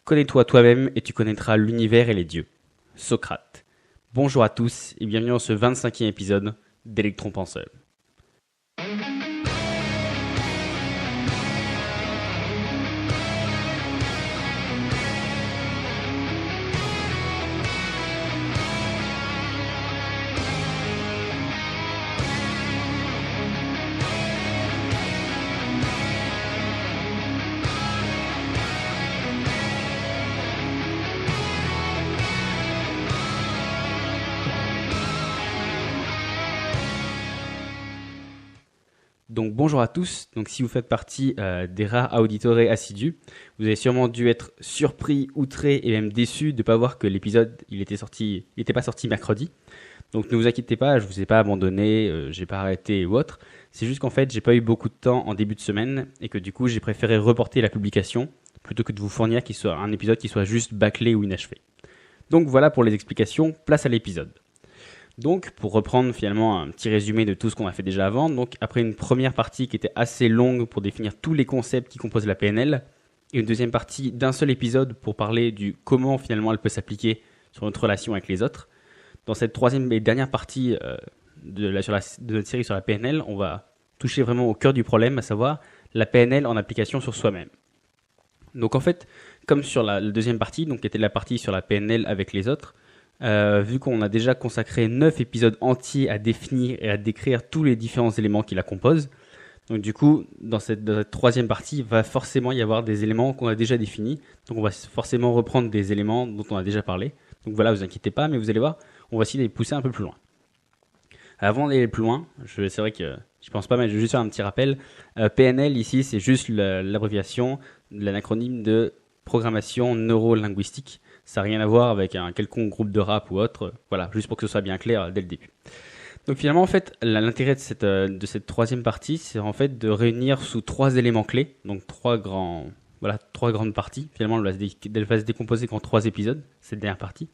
Connais-toi toi-même et tu connaîtras l'univers et les dieux. Socrate. Bonjour à tous et bienvenue dans ce 25e épisode d'Electron Penseur. Donc bonjour à tous, donc si vous faites partie des rares auditeurs assidus, vous avez sûrement dû être surpris, outré et même déçu de ne pas voir que l'épisode il était pas sorti mercredi. Donc ne vous inquiétez pas, je vous ai pas abandonné, j'ai pas arrêté ou autre. C'est juste qu'en fait j'ai pas eu beaucoup de temps en début de semaine et que du coup j'ai préféré reporter la publication plutôt que de vous fournir un épisode qui soit juste bâclé ou inachevé. Donc voilà pour les explications, place à l'épisode. Donc, pour reprendre finalement un petit résumé de tout ce qu'on a fait déjà avant, donc après une première partie qui était assez longue pour définir tous les concepts qui composent la PNL, et une deuxième partie d'un seul épisode pour parler du comment finalement elle peut s'appliquer sur notre relation avec les autres. Dans cette troisième et dernière partie de notre série sur la PNL, on va toucher vraiment au cœur du problème, à savoir la PNL en application sur soi-même. Donc en fait, comme sur la deuxième partie, donc qui était la partie sur la PNL avec les autres, vu qu'on a déjà consacré 9 épisodes entiers à définir et à décrire tous les différents éléments qui la composent. Donc du coup, dans cette troisième partie, il va forcément y avoir des éléments qu'on a déjà définis. Donc on va forcément reprendre des éléments dont on a déjà parlé. Donc voilà, vous inquiétez pas, mais vous allez voir, on va essayer de les pousser un peu plus loin. Avant d'aller plus loin, c'est vrai que je pense pas, mais je vais juste faire un petit rappel. PNL ici, c'est juste l'abréviation de l'acronyme de programmation neuro-linguistique. Ça n'a rien à voir avec un quelconque groupe de rap ou autre. Voilà, juste pour que ce soit bien clair dès le début. Donc finalement, en fait, l'intérêt de cette troisième partie, c'est en fait de réunir sous 3 éléments clés, donc 3 grandes parties. Finalement, elle va se décomposer qu'en 3 épisodes, cette dernière partie.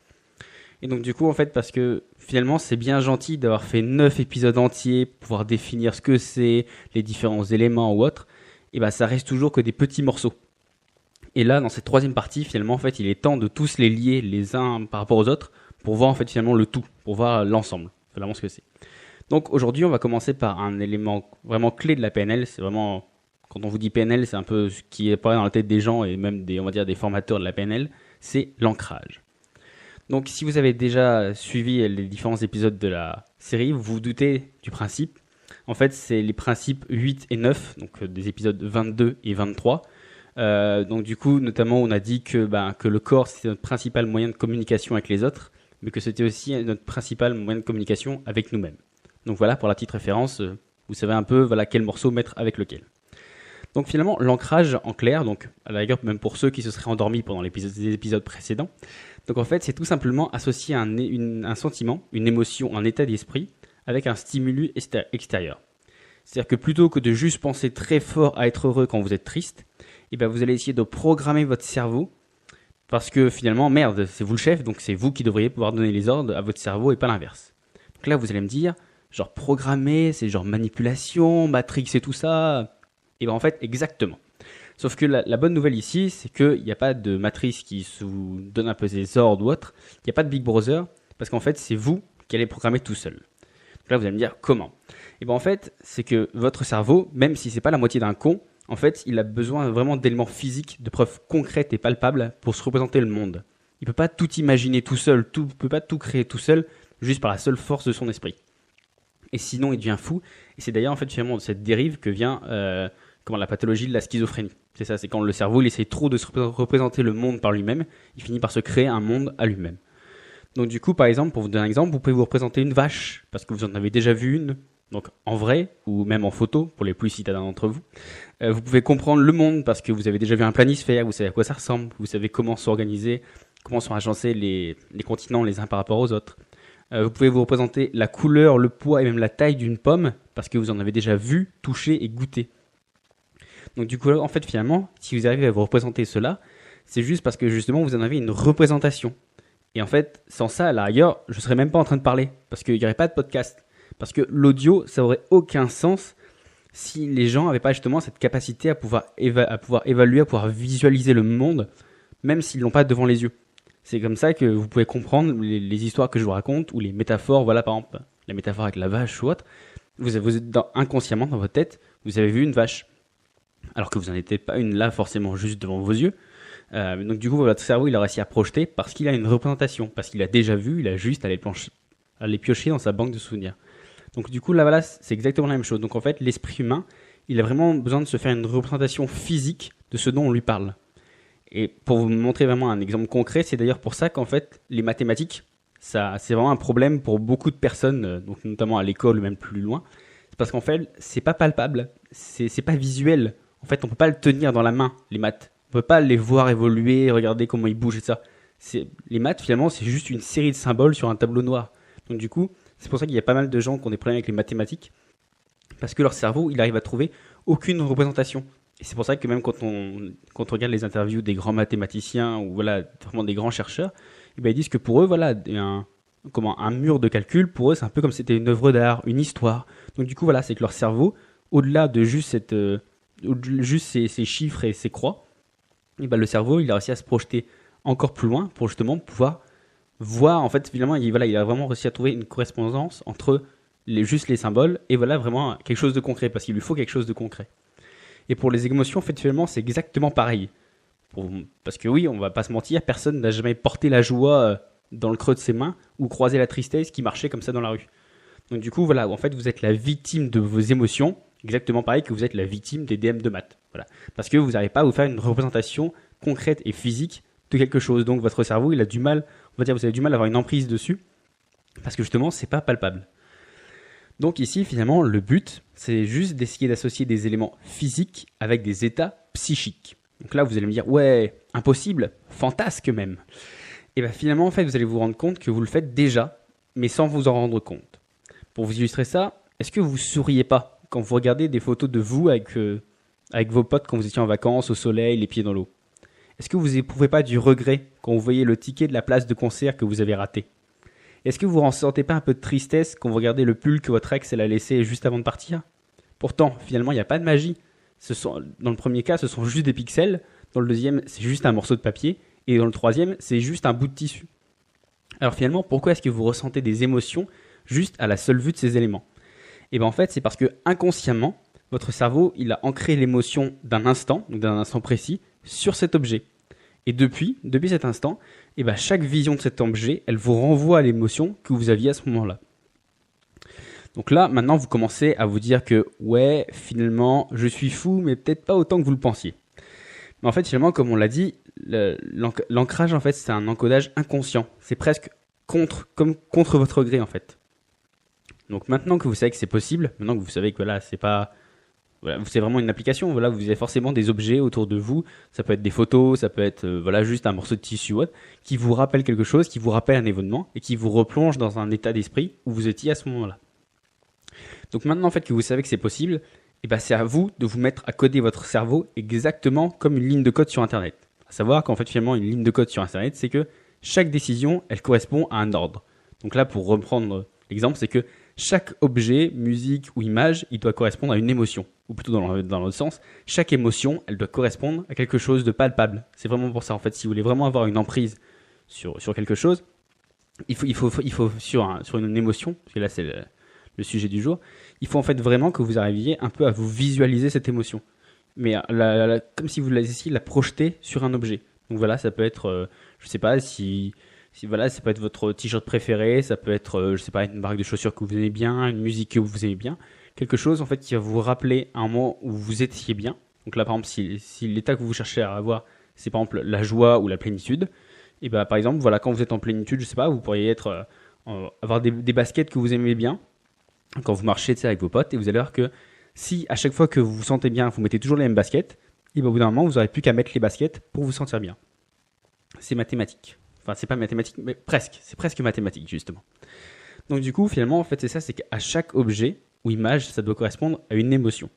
Et donc du coup, en fait, parce que finalement, c'est bien gentil d'avoir fait 9 épisodes entiers pour pouvoir définir ce que c'est, les différents éléments ou autres, et ben ça reste toujours que des petits morceaux. Et là, dans cette troisième partie, finalement, en fait, il est temps de tous les lier les uns par rapport aux autres pour voir en fait finalement le tout, pour voir l'ensemble, finalement ce que c'est. Donc aujourd'hui, on va commencer par un élément vraiment clé de la PNL. C'est vraiment, quand on vous dit PNL, c'est un peu ce qui est pas dans la tête des gens et même on va dire des formateurs de la PNL, c'est l'ancrage. Donc si vous avez déjà suivi les différents épisodes de la série, vous vous doutez du principe. En fait, c'est les principes 8 et 9, donc des épisodes 22 et 23. Donc du coup, notamment, on a dit que le corps, c'était notre principal moyen de communication avec les autres, mais que c'était aussi notre principal moyen de communication avec nous-mêmes. Donc voilà, pour la petite référence, vous savez un peu quel morceau mettre avec lequel. Donc finalement, l'ancrage en clair, donc à la rigueur, même pour ceux qui se seraient endormis pendant les épisodes précédents, donc en fait, c'est tout simplement associer un sentiment, une émotion, un état d'esprit avec un stimulus extérieur. C'est-à-dire que plutôt que de juste penser très fort à être heureux quand vous êtes triste, vous allez essayer de programmer votre cerveau parce que finalement, merde, c'est vous le chef, donc c'est vous qui devriez pouvoir donner les ordres à votre cerveau et pas l'inverse. Donc là, vous allez me dire, genre programmer, c'est genre manipulation, Matrix et tout ça. Et en fait, exactement. Sauf que la bonne nouvelle ici, c'est qu'il n'y a pas de matrice qui vous donne un peu des ordres ou autre. Il n'y a pas de Big Brother, parce qu'en fait, c'est vous qui allez programmer tout seul. Donc là, vous allez me dire, comment ? Et en fait, c'est que votre cerveau, même si c'est pas la moitié d'un con, en fait, il a besoin vraiment d'éléments physiques, de preuves concrètes et palpables pour se représenter le monde. Il peut pas tout imaginer tout seul, peut pas tout créer tout seul, juste par la seule force de son esprit. Et sinon, il devient fou. Et c'est d'ailleurs en fait finalement de cette dérive que vient la pathologie de la schizophrénie. C'est ça, c'est quand le cerveau il essaie trop de se représenter le monde par lui-même, il finit par se créer un monde à lui-même. Donc du coup, par exemple, pour vous donner un exemple, vous pouvez vous représenter une vache, parce que vous en avez déjà vu une, donc en vrai, ou même en photo, pour les plus citadins d'entre vous. Vous pouvez comprendre le monde, parce que vous avez déjà vu un planisphère, vous savez à quoi ça ressemble, vous savez comment s'organiser, comment sont agencés les continents les uns par rapport aux autres. Vous pouvez vous représenter la couleur, le poids et même la taille d'une pomme, parce que vous en avez déjà vu, touché et goûté. Donc du coup, en fait, finalement, si vous arrivez à vous représenter cela, c'est juste parce que justement, vous en avez une représentation. Et en fait, sans ça, à la rigueur, je ne serais même pas en train de parler, parce qu'il n'y aurait pas de podcast. Parce que l'audio, ça n'aurait aucun sens si les gens n'avaient pas justement cette capacité à pouvoir évaluer, à pouvoir visualiser le monde même s'ils l'ont pas devant les yeux. C'est comme ça que vous pouvez comprendre les histoires que je vous raconte ou les métaphores. Voilà, par exemple, la métaphore avec la vache ou autre. Vous êtes inconsciemment dans votre tête, vous avez vu une vache, alors que vous n'en étiez pas une là forcément juste devant vos yeux. Donc du coup, votre cerveau, il a réussi à projeter parce qu'il a une représentation, parce qu'il a déjà vu, il a juste à les piocher dans sa banque de souvenirs. Donc du coup, là, voilà, c'est exactement la même chose. Donc en fait, l'esprit humain, il a vraiment besoin de se faire une représentation physique de ce dont on lui parle. Et pour vous montrer vraiment un exemple concret, c'est d'ailleurs pour ça qu'en fait, les mathématiques, ça, c'est vraiment un problème pour beaucoup de personnes, donc notamment à l'école ou même plus loin. C'est parce qu'en fait, c'est pas palpable, c'est pas visuel. En fait, on peut pas le tenir dans la main, les maths. On peut pas les voir évoluer, regarder comment ils bougent et ça. Les maths, finalement, c'est juste une série de symboles sur un tableau noir. Donc du coup, c'est pour ça qu'il y a pas mal de gens qui ont des problèmes avec les mathématiques, parce que leur cerveau, il arrive à trouver aucune représentation. Et c'est pour ça que même quand on regarde les interviews des grands mathématiciens ou voilà, vraiment des grands chercheurs, eh ben, ils disent que pour eux, voilà, un mur de calcul, pour eux, c'est un peu comme si c'était une œuvre d'art, une histoire. Donc du coup, voilà, c'est que leur cerveau, au-delà de juste ces chiffres et ces croix, eh ben, le cerveau, il a réussi à se projeter encore plus loin pour justement pouvoir voir, en fait, finalement, il a vraiment réussi à trouver une correspondance entre juste les symboles et voilà, vraiment quelque chose de concret, parce qu'il lui faut quelque chose de concret. Et pour les émotions, en fait, finalement, c'est exactement pareil. Parce que oui, on va pas se mentir, personne n'a jamais porté la joie dans le creux de ses mains ou croisé la tristesse qui marchait comme ça dans la rue. Donc du coup, voilà, en fait, vous êtes la victime de vos émotions, exactement pareil que vous êtes la victime des DM de maths. Voilà. Parce que vous n'arrivez pas à vous faire une représentation concrète et physique de quelque chose. Donc votre cerveau, il a du mal, on va dire, vous avez du mal à avoir une emprise dessus, parce que justement, c'est pas palpable. Donc ici, finalement, le but, c'est juste d'essayer d'associer des éléments physiques avec des états psychiques. Donc là, vous allez me dire, ouais, impossible, fantasque même. Et bien finalement, en fait, vous allez vous rendre compte que vous le faites déjà, mais sans vous en rendre compte. Pour vous illustrer ça, est-ce que vous souriez pas quand vous regardez des photos de vous avec vos potes quand vous étiez en vacances, au soleil, les pieds dans l'eau? Est-ce que vous éprouvez pas du regret quand vous voyez le ticket de la place de concert que vous avez raté? Est-ce que vous ne ressentez pas un peu de tristesse quand vous regardez le pull que votre ex elle a laissé juste avant de partir? Pourtant, finalement, il n'y a pas de magie. Dans le premier cas, ce sont juste des pixels. Dans le deuxième, c'est juste un morceau de papier. Et dans le troisième, c'est juste un bout de tissu. Alors finalement, pourquoi est-ce que vous ressentez des émotions juste à la seule vue de ces éléments? Et bien en fait, c'est parce que inconsciemment, votre cerveau, il a ancré l'émotion d'un instant, donc d'un instant précis, sur cet objet. Et depuis cet instant, et ben chaque vision de cet objet, elle vous renvoie à l'émotion que vous aviez à ce moment-là. Donc là, maintenant, vous commencez à vous dire que, ouais, finalement, je suis fou, mais peut-être pas autant que vous le pensiez. Mais en fait, finalement, comme on l'a dit, l'ancrage, en fait, c'est un encodage inconscient. C'est presque contre votre gré, en fait. Donc maintenant que vous savez que c'est possible, maintenant que vous savez que voilà, c'est vraiment une application. Voilà, vous avez forcément des objets autour de vous. Ça peut être des photos, ça peut être voilà juste un morceau de tissu ou autre, qui vous rappelle quelque chose, qui vous rappelle un événement et qui vous replonge dans un état d'esprit où vous étiez à ce moment-là. Donc maintenant en fait que vous savez que c'est possible, et ben c'est à vous de vous mettre à coder votre cerveau exactement comme une ligne de code sur Internet. À savoir qu'en fait finalement une ligne de code sur Internet, c'est que chaque décision, elle correspond à un ordre. Donc là pour reprendre l'exemple, c'est que chaque objet, musique ou image, il doit correspondre à une émotion. Ou plutôt dans l'autre sens, chaque émotion, elle doit correspondre à quelque chose de palpable. C'est vraiment pour ça, en fait, si vous voulez vraiment avoir une emprise sur quelque chose, il faut sur une émotion, parce que là c'est le sujet du jour, il faut en fait vraiment que vous arriviez un peu à vous visualiser cette émotion. Mais comme si vous essayez de la projeter sur un objet. Donc voilà, ça peut être, je sais pas, si voilà, ça peut être votre t-shirt préféré, ça peut être, je sais pas, une marque de chaussures que vous aimez bien, une musique que vous aimez bien, quelque chose en fait qui va vous rappeler un moment où vous étiez bien. Donc là, par exemple, si l'état que vous cherchez à avoir, c'est par exemple la joie ou la plénitude, et ben par exemple, voilà, quand vous êtes en plénitude, je sais pas, vous pourriez avoir des baskets que vous aimez bien quand vous marchez, tu sais, avec vos potes, et vous allez voir que si à chaque fois que vous vous sentez bien, vous mettez toujours les mêmes baskets, et ben au bout d'un moment, vous n'aurez plus qu'à mettre les baskets pour vous sentir bien. C'est mathématique. Enfin, c'est pas mathématique, mais presque. C'est presque mathématique, justement. Donc, du coup, finalement, en fait, c'est ça, c'est qu'à chaque objet ou image, ça doit correspondre à une émotion.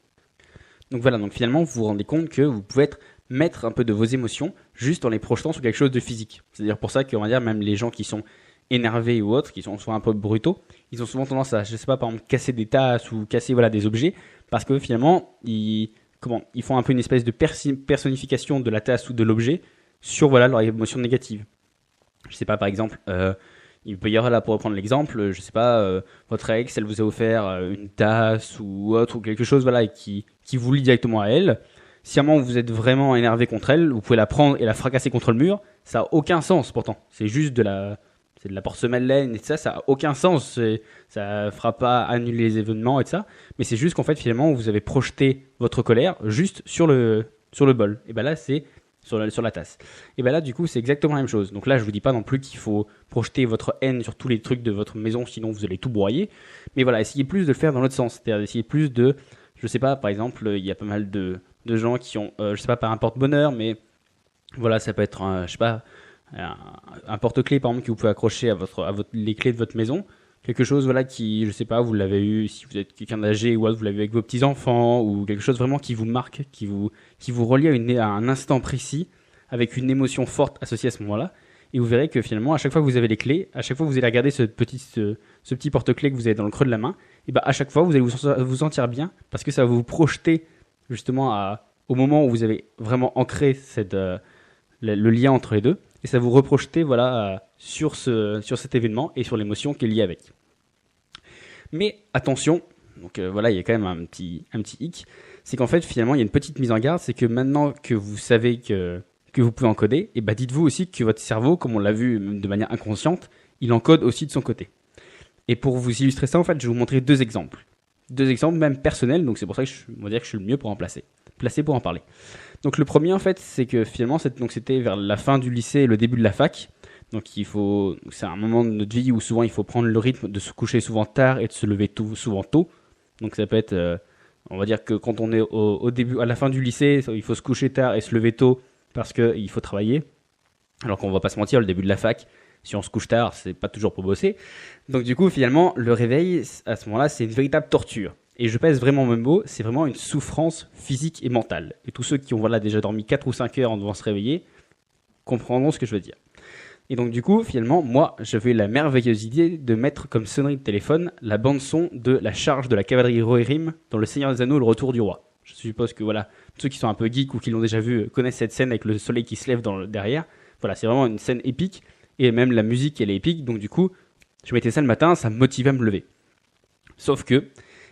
Donc, voilà. Donc, finalement, vous vous rendez compte que vous pouvez mettre un peu de vos émotions juste en les projetant sur quelque chose de physique. C'est-à-dire pour ça qu'on va dire, même les gens qui sont énervés ou autres, qui sont souvent un peu brutaux, ils ont souvent tendance à, je sais pas, par exemple, casser des tasses ou casser, voilà, des objets, parce que finalement, ils font un peu une espèce de personnification de la tasse ou de l'objet, sur voilà leur émotion négative. Je sais pas, par exemple, il peut y avoir là, pour reprendre l'exemple, je sais pas, votre ex, elle vous a offert une tasse ou autre ou quelque chose, voilà, et qui vous lie directement à elle. Si à un moment vous êtes vraiment énervé contre elle, vous pouvez la prendre et la fracasser contre le mur. Ça a aucun sens pourtant. C'est juste c'est de la porcelaine et ça a aucun sens. Ça fera pas annuler les événements et ça. Mais c'est juste qu'en fait finalement vous avez projeté votre colère juste sur le bol. Et ben là c'est sur la tasse. Et ben là du coup c'est exactement la même chose. Donc là je vous dis pas non plus qu'il faut projeter votre haine sur tous les trucs de votre maison, sinon vous allez tout broyer. Mais voilà, essayez plus de le faire dans l'autre sens. C'est-à-dire essayez plus de, je sais pas, par exemple, il y a pas mal de gens qui ont, je sais pas un porte-bonheur, mais voilà, ça peut être, je sais pas, un porte-clés par exemple que vous pouvez accrocher les clés de votre maison. Quelque chose, voilà, qui, je sais pas, vous l'avez eu si vous êtes quelqu'un d'âgé ou vous l'avez eu avec vos petits-enfants ou quelque chose vraiment qui vous marque, qui vous relie à un instant précis avec une émotion forte associée à ce moment-là. Et vous verrez que finalement, à chaque fois que vous avez les clés, à chaque fois que vous allez regarder ce petit porte-clés que vous avez dans le creux de la main, et ben à chaque fois vous allez vous sentir bien parce que ça va vous projeter justement au moment où vous avez vraiment ancré le lien entre les deux, et ça vous reprojeter voilà, sur cet événement et sur l'émotion qui est liée avec. Mais attention, donc voilà, il y a quand même un petit hic, c'est qu'en fait finalement il y a une petite mise en garde, c'est que maintenant que vous savez que vous pouvez encoder, et bah dites-vous aussi que votre cerveau, comme on l'a vu de manière inconsciente, il encode aussi de son côté. Et pour vous illustrer ça, en fait, je vais vous montrer deux exemples même personnels, donc c'est pour ça que on va dire que je suis le mieux pour placé pour en parler. Donc le premier en fait, c'est que finalement c'était vers la fin du lycée et le début de la fac. Donc c'est un moment de notre vie où souvent il faut prendre le rythme de se coucher souvent tard et de se lever souvent tôt. Donc ça peut être, on va dire que quand on est au début, à la fin du lycée, il faut se coucher tard et se lever tôt parce qu'il faut travailler. Alors qu'on va pas se mentir, le début de la fac, si on se couche tard, c'est pas toujours pour bosser. Donc du coup, finalement, le réveil, à ce moment-là, c'est une véritable torture. Et je pèse vraiment mes mots, c'est vraiment une souffrance physique et mentale. Et tous ceux qui ont déjà dormi 4 ou 5 heures en devant se réveiller comprendront ce que je veux dire. Et donc du coup, finalement, moi, j'avais la merveilleuse idée de mettre comme sonnerie de téléphone la bande-son de la charge de la cavalerie Rohirrim dans Le Seigneur des Anneaux, le retour du roi. Je suppose que voilà, ceux qui sont un peu geeks ou qui l'ont déjà vu connaissent cette scène avec le soleil qui se lève derrière. Voilà, c'est vraiment une scène épique. Et même la musique, elle est épique. Donc du coup, je mettais ça le matin, ça me motivait à me lever. Sauf que,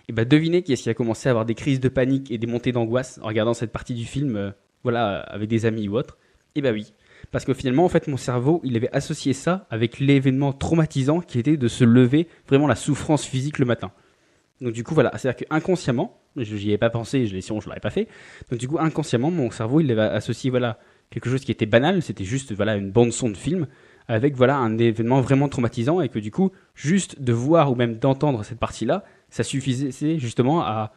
devinez qui est-ce qui a commencé à avoir des crises de panique et des montées d'angoisse en regardant cette partie du film, voilà, avec des amis ou autre. Et oui. Parce que finalement, en fait, mon cerveau, il avait associé ça avec l'événement traumatisant qui était de se lever, vraiment la souffrance physique le matin. Donc du coup, voilà, c'est-à-dire qu'inconsciemment, je n'y avais pas pensé, sinon je l'aurais pas fait. Donc du coup, inconsciemment, mon cerveau, il avait associé, voilà, quelque chose qui était banal, c'était juste, voilà, une bande son de film, avec, voilà, un événement vraiment traumatisant, et que du coup, juste de voir ou même d'entendre cette partie-là, ça suffisait justement à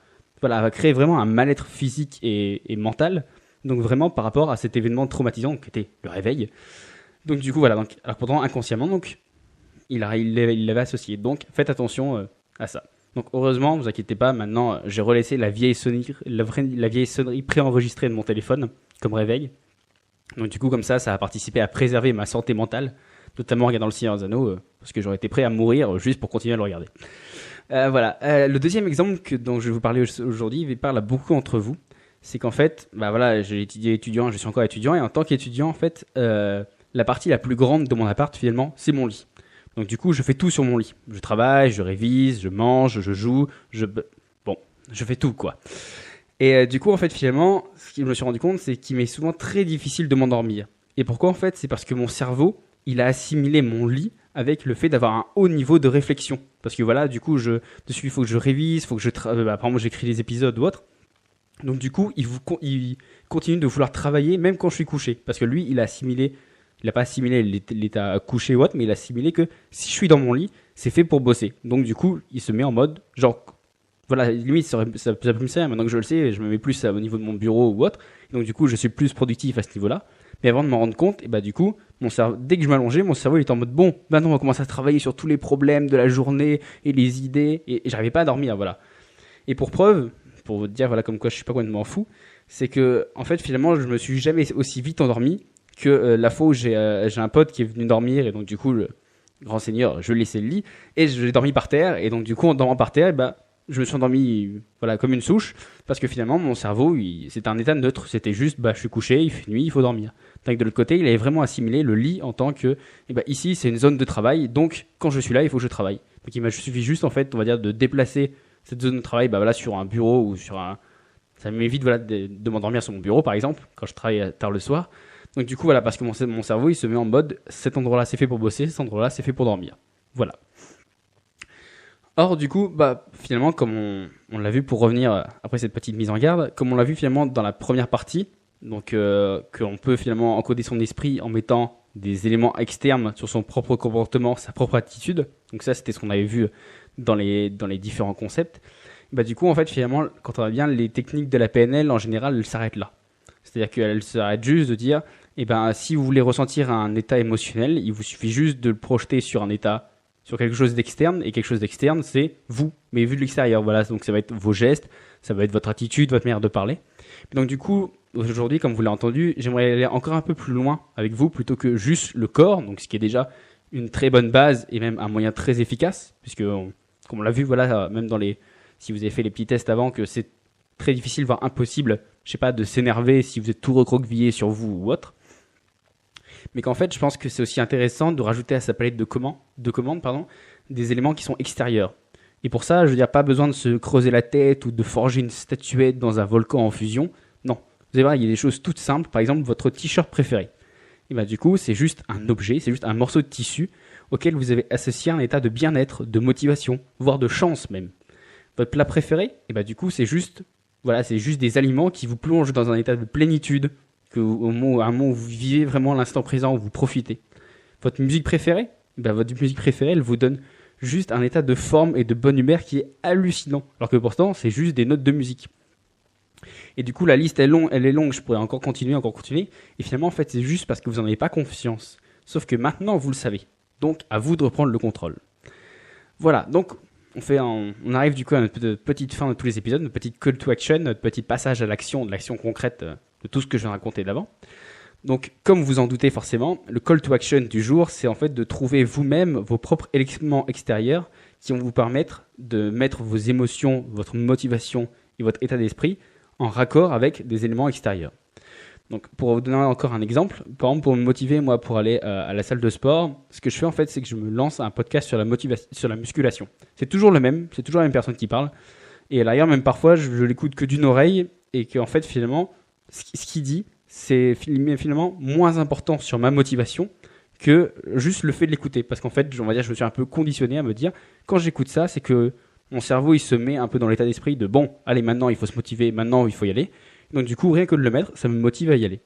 créer vraiment un mal-être physique et mental. Donc vraiment par rapport à cet événement traumatisant qui était le réveil. Donc du coup, voilà, alors pourtant inconsciemment, donc il l'avait associé. Donc faites attention à ça. Donc heureusement, ne vous inquiétez pas, maintenant j'ai relaissé la vieille sonnerie préenregistrée de mon téléphone comme réveil. Donc du coup, comme ça a participé à préserver ma santé mentale, notamment en regardant Le Seigneur des Anneaux, parce que j'aurais été prêt à mourir juste pour continuer à le regarder. Voilà. Le deuxième exemple dont je vais vous parler aujourd'hui, il parle à beaucoup d'entre vous. C'est qu'en fait, voilà, j'ai étudié étudiant, je suis encore étudiant, et en tant qu'étudiant, en fait, la partie la plus grande de mon appart, finalement, c'est mon lit. Donc du coup, je fais tout sur mon lit. Je travaille, je révise, je mange, je joue, je fais tout, quoi. Et du coup, en fait, finalement, ce que je me suis rendu compte, c'est qu'il m'est souvent très difficile de m'endormir. Et pourquoi, en fait? C'est parce que mon cerveau, il a assimilé mon lit avec le fait d'avoir un haut niveau de réflexion. Parce que voilà, du coup, il faut que je révise, il faut que par exemple, j'écris des épisodes ou autre. Donc du coup, il continue de vouloir travailler même quand je suis couché. Parce que lui, il n'a pas assimilé l'état couché ou autre, mais il a assimilé que si je suis dans mon lit, c'est fait pour bosser. Donc du coup, il se met en mode, genre, voilà, limite, ça peut me servir, maintenant que je le sais, je me mets plus au niveau de mon bureau ou autre. Donc du coup, je suis plus productif à ce niveau-là. Mais avant de m'en rendre compte, du coup, dès que je m'allongeais, mon cerveau il était en mode, bon, maintenant on va commencer à travailler sur tous les problèmes de la journée et les idées, et j'arrivais pas à dormir, voilà. Et pour preuve, pour vous dire voilà comme quoi je suis pas complètement fou, c'est que en fait finalement je me suis jamais aussi vite endormi que la fois où j'ai un pote qui est venu dormir, et donc du coup le grand seigneur, je laissais le lit et j'ai dormi par terre, et donc du coup en dormant par terre, je me suis endormi voilà, comme une souche, parce que finalement, mon cerveau, c'était un état neutre. C'était juste, je suis couché, il fait nuit, il faut dormir. Tandis que de l'autre côté, il avait vraiment assimilé le lit en tant que, ici, c'est une zone de travail, donc quand je suis là, il faut que je travaille. Donc il m'a suffi juste, en fait, on va dire, de déplacer cette zone de travail sur un bureau ou sur un... Ça m'évite voilà, de m'endormir sur mon bureau, par exemple, quand je travaille tard le soir. Donc du coup, voilà, parce que mon cerveau, il se met en mode, cet endroit-là, c'est fait pour bosser, cet endroit-là, c'est fait pour dormir. Voilà. Or, du coup, finalement, comme on l'a vu pour revenir après cette petite mise en garde, comme on l'a vu finalement dans la première partie, donc qu'on peut finalement encoder son esprit en mettant des éléments externes sur son propre comportement, sa propre attitude. Donc ça, c'était ce qu'on avait vu dans les différents concepts. Du coup, en fait, finalement, quand on va bien, les techniques de la PNL, en général, elles s'arrêtent là. C'est-à-dire qu'elles s'arrêtent juste de dire, si vous voulez ressentir un état émotionnel, il vous suffit juste de le projeter sur sur quelque chose d'externe, et quelque chose d'externe, c'est vous, mais vu de l'extérieur. Voilà, donc ça va être vos gestes, ça va être votre attitude, votre manière de parler. Donc du coup, aujourd'hui, comme vous l'avez entendu, j'aimerais aller encore un peu plus loin avec vous, plutôt que juste le corps, donc ce qui est déjà une très bonne base, et même un moyen très efficace, puisque, comme on l'a vu, voilà, même si vous avez fait les petits tests avant, que c'est très difficile, voire impossible, de s'énerver si vous êtes tout recroquevillé sur vous ou autre. Mais qu'en fait, je pense que c'est aussi intéressant de rajouter à sa palette de commandes, des éléments qui sont extérieurs. Et pour ça, je veux dire, pas besoin de se creuser la tête ou de forger une statuette dans un volcan en fusion. Non. Vous allez voir, il y a des choses toutes simples. Par exemple, votre t-shirt préféré. Et du coup, c'est juste un objet, c'est juste un morceau de tissu auquel vous avez associé un état de bien-être, de motivation, voire de chance même. Votre plat préféré, du coup, c'est juste des aliments qui vous plongent dans un état de plénitude, à un moment où vous vivez vraiment l'instant présent, où vous profitez. Votre musique préférée, elle vous donne juste un état de forme et de bonne humeur qui est hallucinant, alors que pourtant, c'est juste des notes de musique. Et du coup, la liste elle est longue, je pourrais encore continuer, et finalement, en fait, c'est juste parce que vous n'en avez pas confiance. Sauf que maintenant, vous le savez. Donc, à vous de reprendre le contrôle. Voilà, donc, on arrive du coup à notre petite fin de tous les épisodes, notre petite call to action, notre petit passage à l'action, de l'action concrète de tout ce que je viens de raconter d'avant. Donc, comme vous en doutez forcément, le call to action du jour, c'est en fait de trouver vous-même vos propres éléments extérieurs qui vont vous permettre de mettre vos émotions, votre motivation et votre état d'esprit en raccord avec des éléments extérieurs. Donc, pour vous donner encore un exemple, par exemple, pour me motiver, moi, pour aller à la salle de sport, ce que je fais en fait, c'est que je me lance un podcast sur la musculation. C'est toujours la même personne qui parle. Et d'ailleurs, même parfois, je l'écoute que d'une oreille et qu'en fait, finalement, ce qu'il dit, c'est finalement moins important sur ma motivation que juste le fait de l'écouter. Parce qu'en fait, on va dire, je me suis un peu conditionné à me dire, quand j'écoute ça, c'est que mon cerveau, il se met un peu dans l'état d'esprit de bon, allez, maintenant, il faut se motiver, maintenant, il faut y aller. Donc du coup, rien que de le mettre, ça me motive à y aller.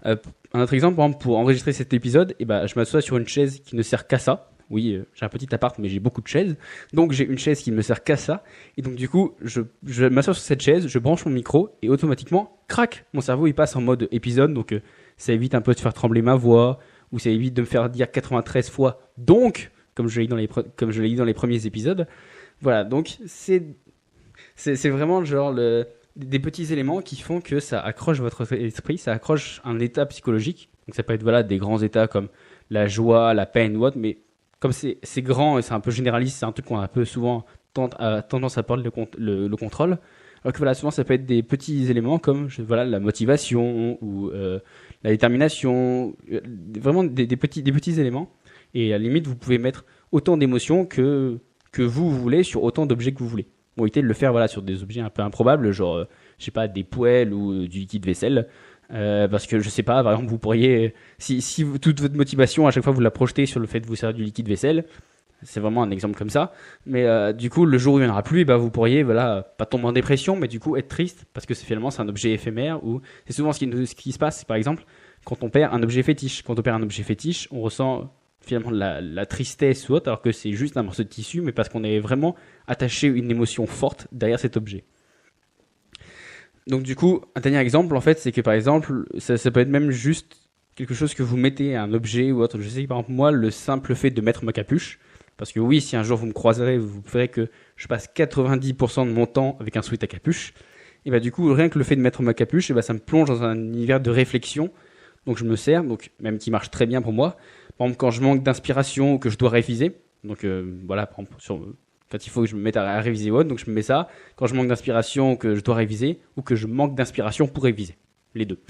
Un autre exemple, par exemple, pour enregistrer cet épisode, je m'assois sur une chaise qui ne sert qu'à ça. Oui, j'ai un petit appart, mais j'ai beaucoup de chaises. Donc j'ai une chaise qui ne me sert qu'à ça. Et donc du coup, je m'assois sur cette chaise, je branche mon micro, et automatiquement, crac, mon cerveau il passe en mode épisode. Donc ça évite un peu de faire trembler ma voix, ou ça évite de me faire dire 93 fois « donc », comme je l'ai dit dans les premiers épisodes. Voilà, donc c'est vraiment genre des petits éléments qui font que ça accroche votre esprit, ça accroche un état psychologique. Donc ça peut être des grands états comme la joie, la peine ou autre, mais comme c'est grand et c'est un peu généraliste, c'est un truc qu'on a un peu souvent tendance à perdre le contrôle. Alors que souvent ça peut être des petits éléments comme la motivation ou la détermination, vraiment des petits éléments. Et à la limite, vous pouvez mettre autant d'émotions que vous voulez sur autant d'objets que vous voulez. Bon, évitez de le faire sur des objets un peu improbables, genre, des poêles ou du liquide vaisselle. Parce que je sais pas, par exemple, vous pourriez, si toute votre motivation à chaque fois vous la projetez sur le fait de vous servir du liquide vaisselle, c'est vraiment un exemple comme ça. Mais du coup, le jour où il n'y en aura plus, vous pourriez, pas tomber en dépression, mais du coup être triste parce que finalement c'est un objet éphémère. Ou c'est souvent ce qui se passe, par exemple, quand on perd un objet fétiche. Quand on perd un objet fétiche, on ressent finalement la tristesse ou autre, alors que c'est juste un morceau de tissu, mais parce qu'on est vraiment attaché une émotion forte derrière cet objet. Donc du coup, un dernier exemple, en fait, c'est que par exemple, ça peut être même juste quelque chose que vous mettez, un objet ou autre. Je sais que par exemple, moi, le simple fait de mettre ma capuche, parce que oui, si un jour vous me croiserez, vous verrez que je passe 90% de mon temps avec un sweat à capuche, et du coup, rien que le fait de mettre ma capuche, ça me plonge dans un univers de réflexion. Donc je me sers, donc même qui marche très bien pour moi. Par exemple, quand je manque d'inspiration ou que je dois réviser, donc par exemple, Quand il faut que je me mette à réviser One, donc je me mets ça. Quand je manque d'inspiration, que je dois réviser, ou que je manque d'inspiration pour réviser. Les deux.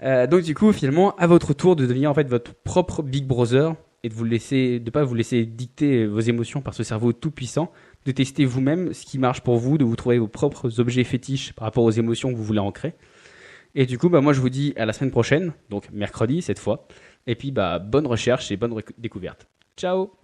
Donc du coup, finalement, à votre tour de devenir en fait votre propre Big Brother et de pas vous laisser dicter vos émotions par ce cerveau tout puissant, de tester vous-même ce qui marche pour vous, de vous trouver vos propres objets fétiches par rapport aux émotions que vous voulez ancrer. Et du coup, moi je vous dis à la semaine prochaine, donc mercredi cette fois. Et puis bonne recherche et bonne découverte. Ciao.